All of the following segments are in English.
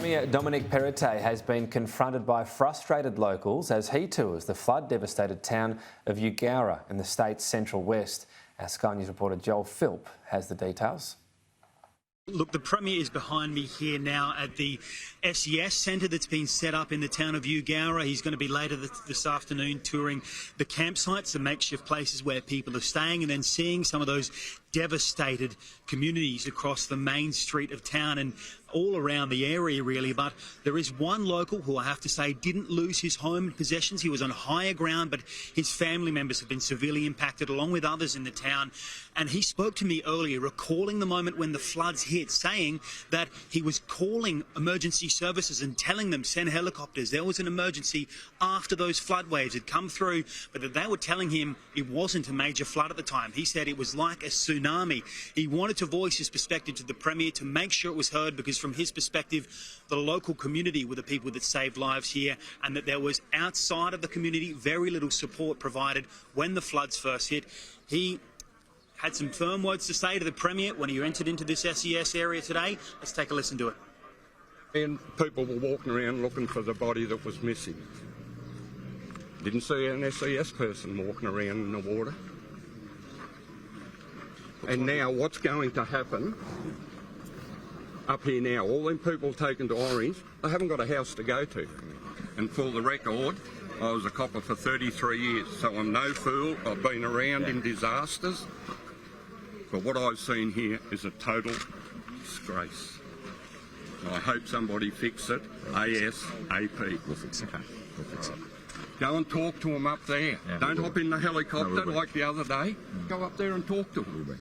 Premier Dominic Perrottet has been confronted by frustrated locals as he tours the flood-devastated town of Eugowra in the state's central west. Our Sky News reporter Joel Philp has the details. Look, the Premier is behind me here now at the SES centre that's been set up in the town of Eugowra. He's going to be later this afternoon touring the campsites, the makeshift places where people are staying, and then seeing some of those devastated communities across the main street of town and all around the area, really. But there is one local who I have to say didn't lose his home and possessions. He was on higher ground, but his family members have been severely impacted along with others in the town. And he spoke to me earlier, recalling the moment when the floods hit, saying that he was calling emergency services and telling them send helicopters. There was an emergency after those flood waves had come through, but that they were telling him it wasn't a major flood at the time. He said it was like a tsunami. He wanted to voice his perspective to the Premier to make sure it was heard, because from his perspective, the local community were the people that saved lives here, and that there was, outside of the community, very little support provided when the floods first hit. He had some firm words to say to the Premier when he entered into this SES area today. Let's take a listen to it. And people were walking around looking for the body that was missing. Didn't see an SES person walking around in the water. And now what's going to happen up here now, all them people taken to Orange, they haven't got a house to go to. And for the record, I was a copper for 33 years, so I'm no fool. I've been around in disasters. But what I've seen here is a total disgrace. I hope somebody fix it ASAP. We'll fix it. Okay. We'll fix it. Go and talk to them up there. Yeah, Don't hop in the helicopter like the other day. Go up there and talk to them.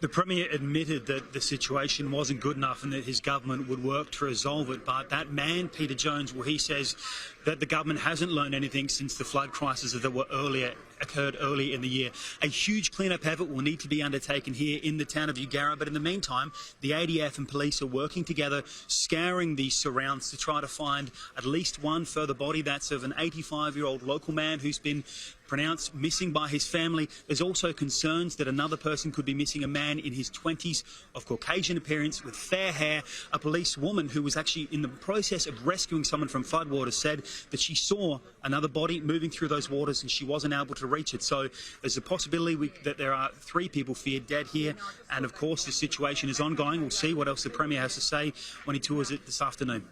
The Premier admitted that the situation wasn't good enough and that his government would work to resolve it. But that man, Peter Jones, well, he says that the government hasn't learned anything since the flood crisis that occurred early in the year. A huge clean-up effort will need to be undertaken here in the town of Eugowra. But in the meantime, the ADF and police are working together, scouring these surrounds to try to find at least one further body. That's of an 85-year-old local man who's been pronounced missing by his family. There's also concerns that another person could be missing, a man in his 20s of Caucasian appearance with fair hair. A police woman who was actually in the process of rescuing someone from floodwaters said that she saw another body moving through those waters and she wasn't able to reach it. So there's a possibility that there are 3 people feared dead here. And of course, the situation is ongoing. We'll see what else the Premier has to say when he tours it this afternoon.